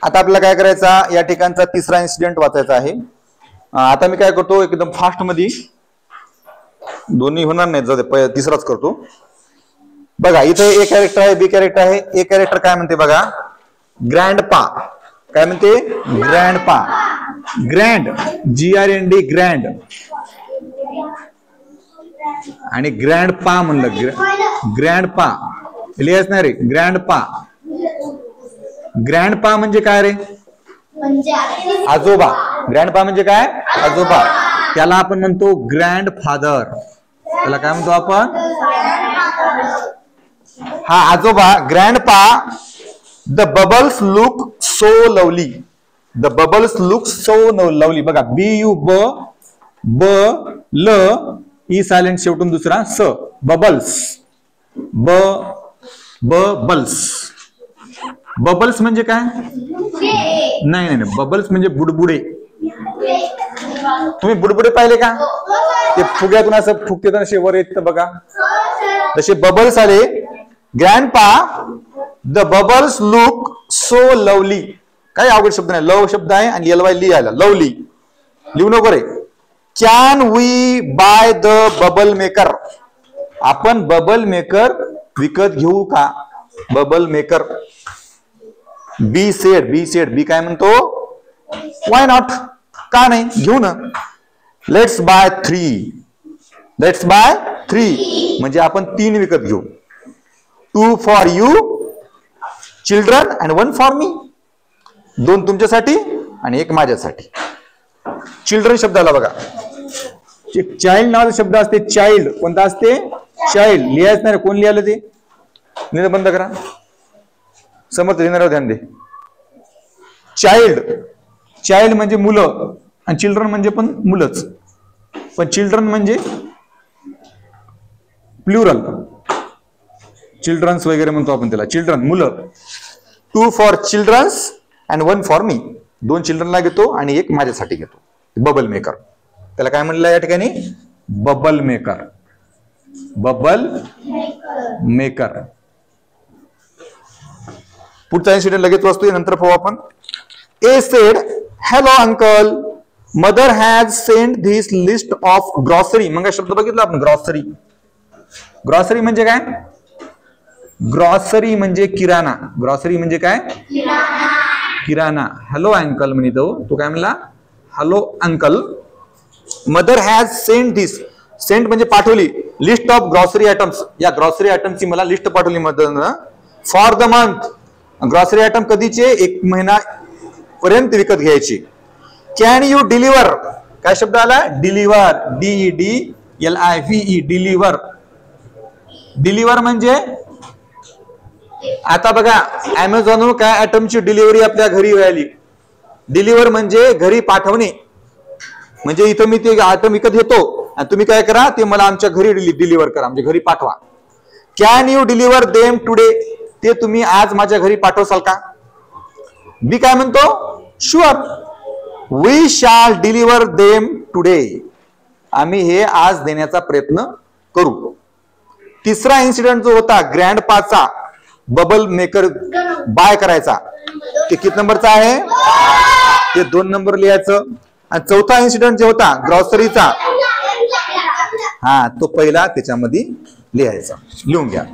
आता आपल्याला काय करायचा, या ठिकाणचा तिसरा इन्सिडेंट वाचायचा आहे. आता मी काय करतो, एकदम फास्ट मध्ये, दोन्ही होणार नाही, जाऊ तिसराच करतो. बघा इथे ए कॅरेक्टर आहे, बी कॅरेक्टर आहे. ए कॅरेक्टर काय म्हणते बघा, ग्रँडपा. काय म्हणते, ग्रँडपा. Grand, GRAND, grand. आणि ग्रँडपा म्हणलं, ग्रँडपा लिहायच नाही रे, ग्रँडपा. ग्रँडपा म्हणजे काय रे, आजोबा. ग्रँडपा म्हणजे काय, आजोबा. त्याला आपण म्हणतो ग्रँडफादर. त्याला काय म्हणतो आपण, हा आजोबा. Grandpa, the bubbles look so lovely. The bubbles look so lovely. बघा BU ब ल ई सायलेंट शेवटून दुसरा स, बबल्स. बबल्स. बबल्स म्हणजे काय, नाही नाही, बबल्स म्हणजे बुडबुडे. तुम्ही बुडबुडे पाहिले का, ते फुग्यातून असं फुगते असे वर येत बघा, तसे बबल्स आले. Grandpa, the bubbles look so lovely. काही अवघड शब्द नाही, लव शब्द आहे आणि LY लिहायला, लवली लिहू नको रे. Can we buy the bubble maker. आपण बबल मेकर विकत घेऊ का, bubble maker. B said, B काय म्हणतो, वाय नॉट, का नाही, घेऊ ना. Let's buy 3. लेट्स बाय 3 म्हणजे आपण 3 विकत घेऊ. 2 for you children and 1 for me. 2 तुमच्यासाठी आणि 1 माझ्यासाठी. चिल्ड्रन शब्दाला बघा, चाइल्ड नावाचा शब्द असते, चाइल्ड. कोणता असते, चाइल्ड. लिहायच नाही, कोण लिहायला ते, नाही बंद करा, समर्थ लिहिणार ध्यान दे. चाइल्ड, चाइल्ड म्हणजे मुलं, आणि चिल्ड्रन म्हणजे पण मुलंच, पण चिल्ड्रन म्हणजे प्लुरल. चिल्ड्रन्स वगैरे म्हणतो आपण त्याला, चिल्ड्रन मुलं. 2 for childrens and 1 for me. 2 चिल्ड्रनला घेतो आणि 1 माझ्यासाठी घेतो. Bubble maker. त्याला काय म्हणलं या ठिकाणी, बबल मेकर. Bubble maker. पुढचा इन्सिडेंट लगेच वाचतोय, नंतर पाहू आपण. A said, hello uncle, mother has send this list of grocery. मग शब्द बघितला आपण, ग्रॉसरी. ग्रॉसरी म्हणजे काय, ग्रॉसरी म्हणजे किराणा. ग्रॉसरी म्हणजे काय, किराणा. हॅलो अंकल म्हणे तो काय म्हणला, hello uncle. Mother has send this, send म्हणजे पाठवली, लिस्ट ऑफ ग्रॉसरी आयटम्स. या ग्रॉसरी आयटमची मला लिस्ट पाठवली mother, for the month. Grocery item कधीचे, 1 महिना पर्यंत विकत घ्यायची. Can you deliver. काय शब्द आला, डिलिव्हर. DEDLIVE, deliver. डिलिव्हर म्हणजे, आता बघा अमेझॉनवर काय आयटमची डिलिव्हरी आपल्या घरी व्हायली. डिलिव्हर म्हणजे घरी पाठवणे. म्हणजे इथं मी ते आयटम विकत घेतो आणि तुम्ही काय करा, ते मला आमच्या घरी डिलिव्हर करा, आमच्या घरी पाठवा. Can you deliver them today. ते तुम्ही आज माझ्या घरी पाठवसाल का. बी काय म्हणतो, sure. We shall deliver them today. आम्ही हे आज देण्याचा प्रयत्न करू. तिसरा इन्सिडेंट जो होता ग्रँडपाचा, बबल मेकर बाय करायचा, ते किती नंबरचा आहे, ते 2 नंबर लिहायचं. आणि चौथा इन्सिडेंट जो होता ग्रॉसरीचा, हा तो पहिला त्याच्यामध्ये लिहायचा. लिहून घ्या.